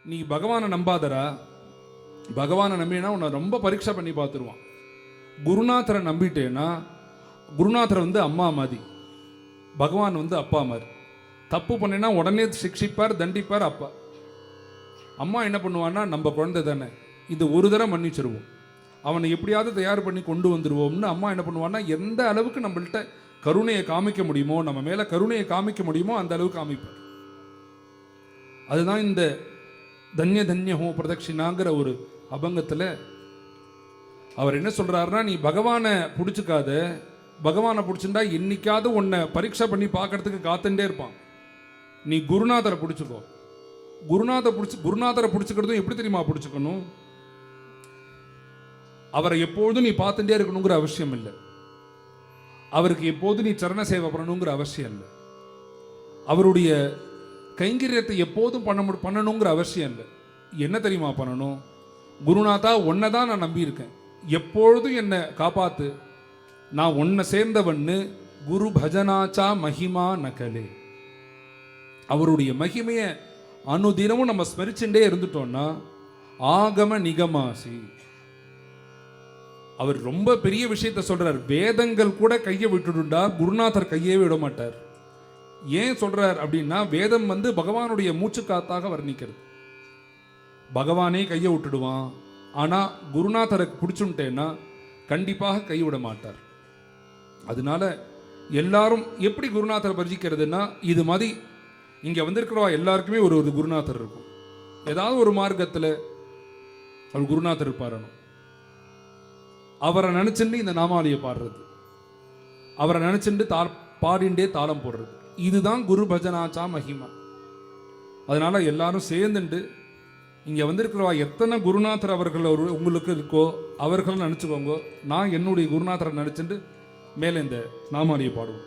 நீ பகவானை நம்பாதரா, பகவானை நம்பினா உன்னை ரொம்ப பரீட்சை பண்ணி பார்த்துருவான். குருநாதரை நம்பிட்டேன்னா குருநாதர் வந்து அம்மா மாதிரி, பகவான் வந்து அப்பா மாதிரி. தப்பு பண்ணினா உடனே சிக்ஷிப்பார், தண்டிப்பார் அப்பா. அம்மா என்ன பண்ணுவான்னா, நம்ம குழந்தை தானே, இது ஒரு தடவை மன்னிச்சிருவோம், அவனை எப்படியாவது தயார் பண்ணி கொண்டு வந்துடுவோம்னு அம்மா என்ன பண்ணுவான்னா, எந்த அளவுக்கு நம்மள்கிட்ட கருணையை காமிக்க முடியுமோ, நம்ம மேலே கருணையை காமிக்க முடியுமோ அந்த அளவுக்கு காமிப்பார். அதுதான் இந்த தன்ய தன்ய ஹோ பிரதட்சிணாங்கிற ஒரு அபங்கத்தில் அவர் என்ன சொல்றாருன்னா, நீ பகவானை பிடிச்சிக்காத, பகவானை பிடிச்சிருந்தா என்னைக்காவது உன்னை பரீட்சை பண்ணி பார்க்கறதுக்கு காத்துட்டே இருப்பான். நீ குருநாதரை பிடிச்சிக்கோ. குருநாதரை பிடிச்சிக்கிறதும் எப்படி தெரியுமா பிடிச்சிக்கணும்? அவரை எப்பொழுதும் நீ பார்த்துட்டே இருக்கணுங்கிற அவசியம் இல்லை, அவருக்கு எப்போதும் நீ சரண சேவை பண்ணணுங்கிற அவசியம் இல்லை, அவருடைய கைங்கரியத்தை எப்போதும் பண்ணணுங்கிற அவசியம் இல்லை. என்ன தெரியுமா பண்ணணும்? குருநாதா, உன்னை தான் நான் நம்பியிருக்கேன், எப்பொழுதும் என்னை காப்பாத்து, நான் உன்னை சேர்ந்தவன்னு குரு பஜனாச்சா மகிமா நகலே. அவருடைய மகிமையை அனுதினமும் நம்ம ஸ்மரிச்சுட்டே இருந்துட்டோம்னா ஆகம நிகமாசி. அவர் ரொம்ப பெரிய விஷயத்த சொல்றார். வேதங்கள் கூட கையை விட்டுடுண்டா, குருநாதர் கையே விட மாட்டார். ஏன் சொல்றார் அப்படின்னா, வேதம் வந்து பகவானுடைய மூச்சு காத்தாக வர்ணிக்கிறது. பகவானே கையை விட்டுடுவான், ஆனா குருநாதரை பிடிச்சுட்டேன்னா கண்டிப்பாக கைவிட மாட்டார். அதனால எல்லாரும் எப்படி குருநாதரை பரிசிக்கிறதுனா, இது மாதிரி இங்க வந்திருக்கிறவா எல்லாருக்குமே ஒரு ஒரு குருநாதர் இருக்கும். ஏதாவது ஒரு மார்க்கத்தில் அவர் குருநாதர் இருப்பார். அவரை நினைச்சுட்டு இந்த நாமாவளியை பாடுறது, அவரை நினைச்சுட்டு பாடிண்டே தாளம் போடுறது, இதுதான் குரு பஜனாச்சா மகிமா. அதனால எல்லாரும் சேர்ந்துட்டு இங்கே வந்திருக்கிறவா எத்தனை குருநாதர் அவர்கள் உங்களுக்கு இருக்கோ அவர்கள் நினச்சிக்கோங்க. நான் என்னுடைய குருநாதரை நினச்சிட்டு மேலே இந்த நாமாவளியை பாடுவோம்.